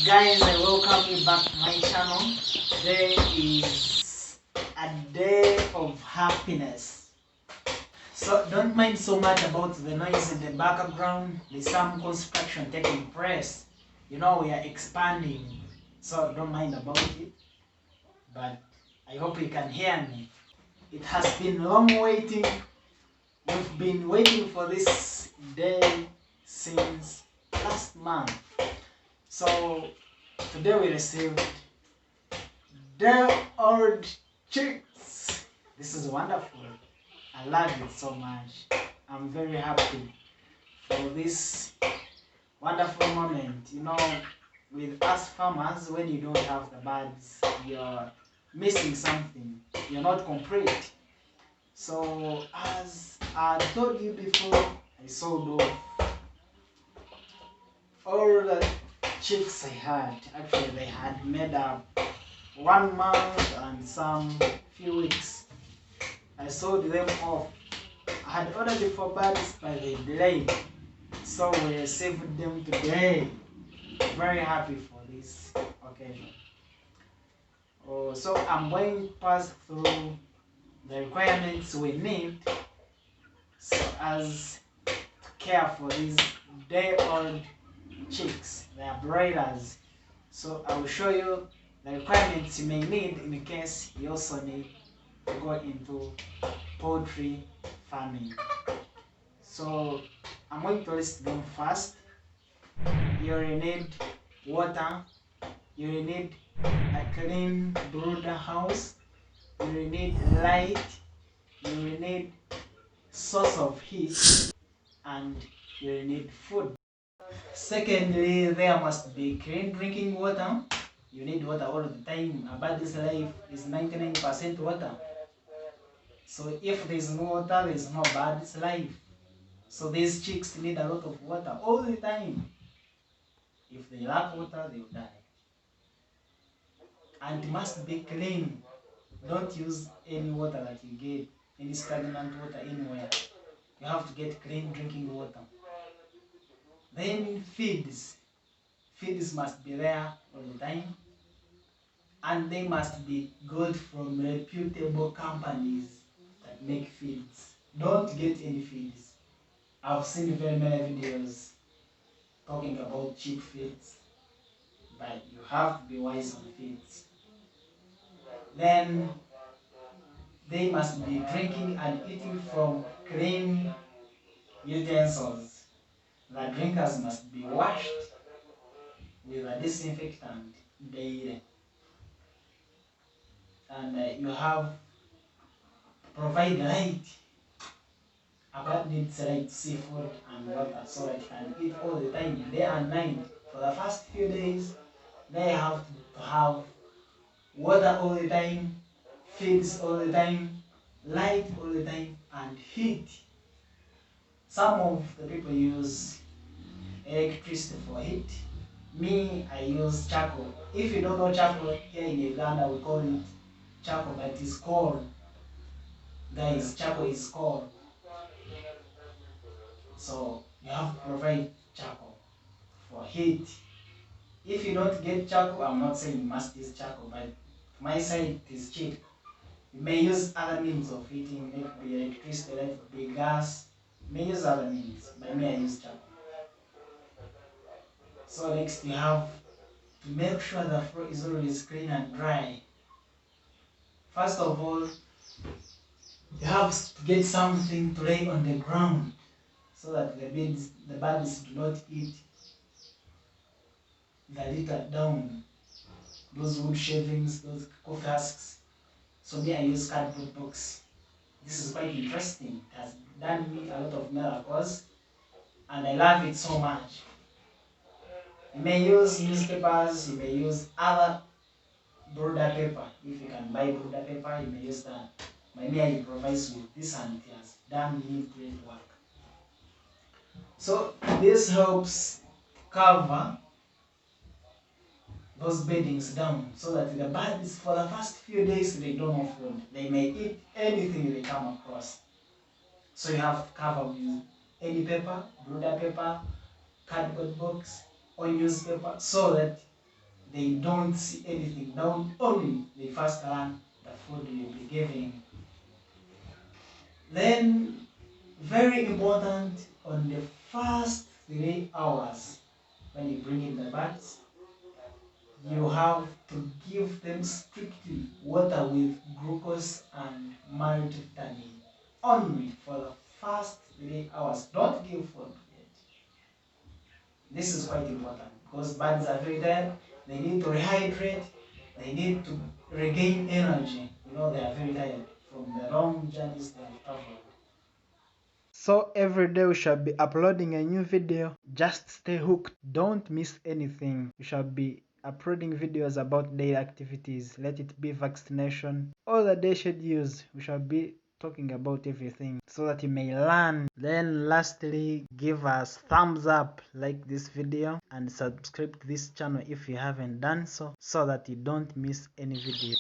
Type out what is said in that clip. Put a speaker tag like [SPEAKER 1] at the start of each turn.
[SPEAKER 1] Guys, I welcome you back to my channel. Today is a day of happiness. So don't mind so much about the noise in the background. There's some construction taking place. You know, we are expanding. So don't mind about it. But I hope you can hear me. It has been long waiting. We've been waiting for this day since last month. So today we received their old chicks. This is wonderful. I love it so much. I'm very happy for this wonderful moment. You know, with us farmers, when you don't have the birds, you're missing something. You're not complete. So as I told you before, I sold off all the chicks I had. Actually, they had made up 1 month and some few weeks. I sold them off. I had ordered the 4 birds by the delayed, so we received them today. Very happy for this occasion. So I'm going to pass through the requirements we need so as to care for these day-old chicks. They are broilers. So I will show you the requirements you may need in case you also need to go into poultry farming. So I'm going to list them first. You will need water, you will need a clean brooder house, you will need light, you will need source of heat, and you will need food. Secondly, there must be clean drinking water. You need water all the time. A bird's life is 99% water. So if there is no water, there is no bird's life. So these chicks need a lot of water all the time. If they lack water, they will die. And it must be clean. Don't use any water that you get, any stagnant water anywhere. You have to get clean drinking water. Then feeds. Feeds must be there all the time. And they must be good from reputable companies that make feeds. Don't get any feeds. I've seen very many videos talking about cheap feeds, but you have to be wise on feeds. Then they must be drinking and eating from clean utensils. The drinkers must be washed with a disinfectant daily. And you have to provide light. A bird needs light, seafood, and water so that it can eat all the time, day and night. For the first few days, they have to have water all the time, feeds all the time, light all the time, and heat. Some of the people use electricity for heat. Me, I use charcoal. If you don't know charcoal, here in Uganda we call it charcoal, but it's coal. Guys, charcoal is coal. So you have to provide charcoal for heat. If you don't get charcoal, I'm not saying you must use charcoal, but my side it is cheap. You may use other means of heating, let it be electricity, let it be gas. You may use other means, but me I use charcoal. So next you have to make sure the floor is always clean and dry. First of all, you have to get something to lay on the ground so that the birds do not eat the litter down. Those wood shavings, those coffee husks. So me I use cardboard box. This is quite interesting. It has done me a lot of miracles and I love it so much. You may use newspapers, you may use other broader paper. If you can buy broader paper, you may use that. My me I improvise with this and it has done me great work. So this helps cover those beddings down so that the birds for the first few days they don't have food. They may eat anything they come across. So you have to cover with any paper, broader paper, cardboard box, or newspaper so that they don't see anything down, only they first learn the food you'll be giving. Then, very important, on the first 3 hours, when you bring in the birds, you have to give them strictly water with glucose and multivitamin only for the first 3 hours. Don't give food yet. This is quite important because birds are very tired. They need to rehydrate. They need to regain energy. They are very tired from the long journeys they have traveled. So every day we shall be uploading a new video. Just stay hooked. Don't miss anything. We shall be uploading videos about daily activities. Let it be vaccination. All the day schedules. We shall be talking about everything so that you may learn. Then lastly, give us thumbs up, like this video, and subscribe to this channel if you haven't done so that you don't miss any video.